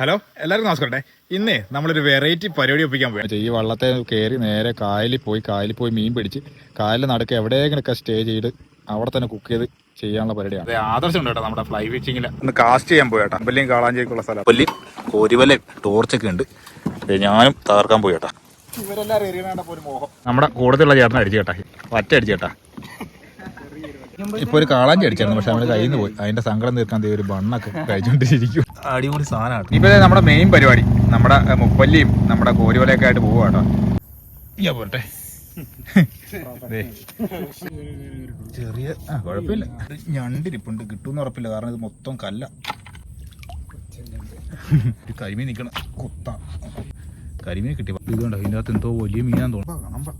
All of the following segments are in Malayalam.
ഹലോ എല്ലാവർക്കും നമസ്കാരം. ഇന്നേ നമ്മളൊരു വെറൈറ്റി പരിപാടി ഒപ്പിക്കാൻ പോയി. ഈ വള്ളത്തെ കയറി നേരെ കായലിൽ പോയി മീൻ പിടിച്ച് കായലിൽ നടക്കുക എവിടെയെങ്കിലൊക്കെ സ്റ്റേ ചെയ്ത് അവിടെ തന്നെ കുക്ക് ചെയ്ത് ചെയ്യാനുള്ള പരിപാടിയാണ്. അതെ, ആദർശം ഉണ്ട് കേട്ടോ നമ്മുടെ ഫ്ലൈ ഫിഷിങ്ങിൽ ഒന്ന് കാസ്റ്റ് ചെയ്യാൻ പോയി കേട്ടോ. അമ്പല്ലിയും കാളാഞ്ചേക്കുള്ള സ്ഥലം അമ്പല്ലിയും കോരിവല ടോർച്ചൊക്കെ ഉണ്ട്. ഞാനും തകർക്കാൻ പോയി കേട്ടോ. ഇവരെല്ലാവരും എറിയണ ഒരു മോഹം നമ്മുടെ കൂടുതലുള്ള ചേട്ടൻ അടിച്ചു കേട്ടാ, പറ്റ അടിച്ചു കേട്ടാ. ഇപ്പൊ ഒരു കാളാഞ്ചി അടിച്ചായിരുന്നു, പക്ഷെ നമ്മുടെ കയ്യിൽ നിന്ന് പോയി. അതിന്റെ സങ്കടം തീർക്കാൻ ഒരു ബണ്ണൊക്കെ കഴിച്ചോണ്ടിരിക്കും. അടിപൊളി സാധനമാണ്. ഇപ്പൊ നമ്മുടെ മെയിൻ പരിപാടി നമ്മുടെ മുപ്പല്ലിയും നമ്മുടെ കോരിവലയൊക്കെ ആയിട്ട് പോവുക കേട്ടോ. ഞാൻ പോട്ടെ, ചെറിയ കുഴപ്പമില്ല. ഞണ്ടിരിപ്പുണ്ട്, കിട്ടുമെന്ന് ഉറപ്പില്ല, കാരണം ഇത് മൊത്തം കല്ല. കരിമീൻ നിൽക്കണം, കൊത്താം. കരിമീൻ കിട്ടി. ഇതുകൊണ്ട് ഇതിൻ്റെ അകത്ത് എന്തോ വലിയ മീനാന്ന് തോന്നുന്നു.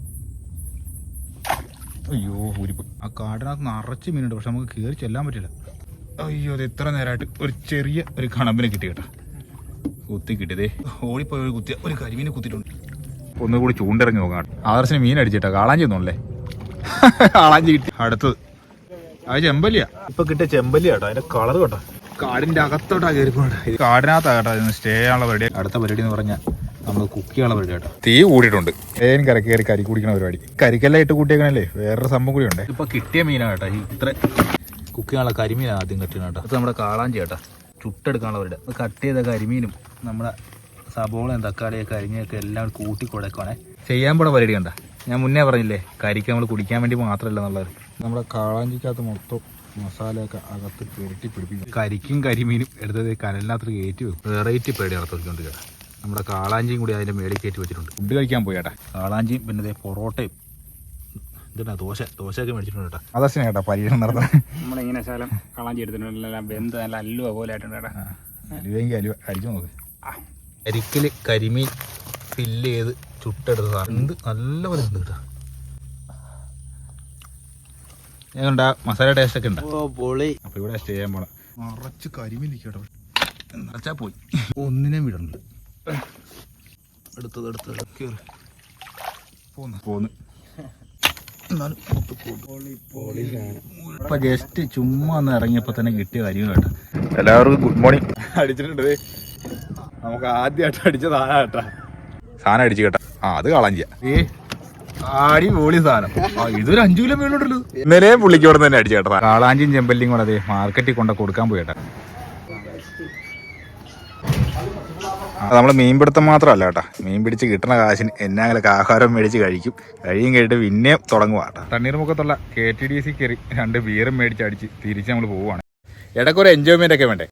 അയ്യോ ഊരിപ്പോയി. ആ കാടിനകത്ത് നിറച്ച് മീനുണ്ട്, പക്ഷെ നമുക്ക് കയറി ചെല്ലാൻ പറ്റില്ല. അയ്യോ, അത് എത്ര നേരമായിട്ട് ഒരു ചെറിയ ഒരു കണമ്പിനെ കിട്ടി കേട്ടോ. കുത്തി കിട്ടിയതേ, ഓടിപ്പോയി ഒരു കുത്തിയ ഒരു കരിമീനെ കുത്തിയിട്ടുണ്ട്. ഒന്നുകൂടി ചൂണ്ടിറങ്ങി നോക്കാം. ആദർശന് മീൻ അടിച്ചിട്ടാ. കാളാഞ്ചി ഒന്നുമല്ലേ, കാളാഞ്ചി കിട്ടി. അടുത്തത് അത് ചെമ്പല്ലിയാ. ഇപ്പൊ കിട്ടിയ ചെമ്പല്ലിയാ കേട്ടോ. അതിന്റെ കളർ കേട്ടോ, കാടിന്റെ അകത്തോട്ടാ കയറിപ്പോട്ടെ. ഇത് കാടിനകത്താ കേട്ടോ ഇതിന് സ്റ്റേ ചെയ്യാനുള്ള പരിപാടി. അടുത്ത പരിപാടി എന്ന് പറഞ്ഞാൽ നമ്മൾ കുക്ക് ചെയ്യാനുള്ള പരിപാടി കേട്ടോ. തീ കൂടിയിട്ടുണ്ട്. ഏൻ കര കയറി കരി കുടിക്കുന്ന പരിപാടി. കരിക്കെല്ലാം ഇട്ട് കൂട്ടിയേക്കണല്ലേ, വേറൊരു സംഭവം കൂടി ഉണ്ട്. ഇപ്പൊ കിട്ടിയ മീനാ കേട്ടോ. ഇത്ര കുക്ക് ചെയ്യാനുള്ള കരിമീനാണ് ആദ്യം കട്ടിയാണ് കേട്ടോ. അത് നമ്മുടെ കാളാഞ്ചി കേട്ടോ, ചുട്ടെടുക്കാനുള്ള പരിപാടി. കട്ട് ചെയ്ത കരിമീനും നമ്മുടെ സബോളയും തക്കാളിയൊക്കെ അരിഞ്ഞൊക്കെ എല്ലാം കൂട്ടി കൊടുക്കണേ. ചെയ്യാൻ പോണ പരിപാടി കണ്ട. ഞാൻ മുന്നേ പറഞ്ഞില്ലേ, കരിക്ക് നമ്മൾ കുടിക്കാൻ വേണ്ടി മാത്രമല്ല എന്നുള്ളത്. നമ്മുടെ കാളാഞ്ചിക്കകത്ത് മൊത്തം മസാലയൊക്കെ അകത്ത് പുരട്ടി പിടിപ്പിക്കും. കരിക്കും കരിമീനും എടുത്തത് കനലിനകത്ത് കയറ്റി വെക്കും. വെറൈറ്റി പരിപാടി നടത്തിക്കൊണ്ട് കേട്ടോ. നമ്മുടെ കാളാഞ്ചിയും കൂടി അതിൻ്റെ മേളിൽ കയറ്റി വെച്ചിട്ടുണ്ട്. ഫുഡ് കഴിക്കാൻ പോയി കേട്ടാ. കാളാഞ്ചിയും പിന്നെ പൊറോട്ടയും ഇതുണ്ടാ ദോശയൊക്കെ മേടിച്ചിട്ടുണ്ട് കേട്ടോ. അതർശനം കേട്ടോ പരീക്ഷണം നടത്താൻ. നമ്മളിങ്ങനെ ശകലം കാളാഞ്ചി എടുത്തിട്ടുണ്ട്. വെന്ത് നല്ല അല്ലുവ പോലെ ആയിട്ടുണ്ട് കേട്ടോ. അലുവെങ്കിൽ അലുവ അടിച്ചു നോക്ക്. കരിക്കൽ കരിമീൻ ഫില്ല് ചെയ്ത് ചുട്ടെടുത്ത സാധനം. എന്ത് നല്ല പോലെ ഉണ്ട് കേട്ടോ. ഏതുണ്ടാ മസാല ടേസ്റ്റ് ഒക്കെ ഉണ്ട്. അപ്പൊ ഇവിടെ സ്റ്റേ ചെയ്യാൻ പോണം. നിറച്ച് കരിമീൻ നിൽക്കട്ടോ. നിറച്ചാ പോയി ഒന്നിനെയും വിടുന്നുണ്ട്. എടുത്തത് കയറി പോന്ന്. ഇപ്പൊ ജസ്റ്റ് ചുമ്മാ ഒന്ന് ഇറങ്ങിയപ്പോ തന്നെ കിട്ടിയ കാര്യം കേട്ടോ. എല്ലാവർക്കും ഗുഡ് മോർണിംഗ്. അടിച്ചിട്ടുണ്ട്. നമുക്ക് ആദ്യമായിട്ട് അടിച്ച സാധനം കേട്ടാ. സാധനം അടിച്ചു കേട്ടാ. അത് കാളാഞ്ചിയ. അടിപൊളി സാധനം. ഇതൊരു 5 കിലോ മേലുണ്ടല്ലോ. ഇന്നലെയും പുള്ളിക്കോടെ തന്നെ അടിച്ചു കേട്ടാ. കാളാഞ്ചിയും ചെമ്പല്ലിയും കൂടെ അതെ മാർക്കറ്റിൽ കൊണ്ട് കൊടുക്കാൻ പോയി കേട്ടാ. നമ്മൾ മീൻ പിടുത്തം മാത്രമല്ല കേട്ടോ, മീൻ പിടിച്ച് കിട്ടുന്ന കാശിന് എന്നാങ്ങളൊക്കെ ആഹാരം മേടിച്ച് കഴിക്കും. കഴിഞ്ഞിട്ട് പിന്നെയും തുടങ്ങുക കേട്ടോ. തണ്ണീർമുഖത്തുള്ള KTDC കയറി 2 ബീറും മേടിച്ച് അടിച്ച് തിരിച്ച് നമ്മൾ പോവുകയാണ്. ഇടയ്ക്കൊരു എൻജോയ്മെൻ്റ് ഒക്കെ വേണ്ടേ.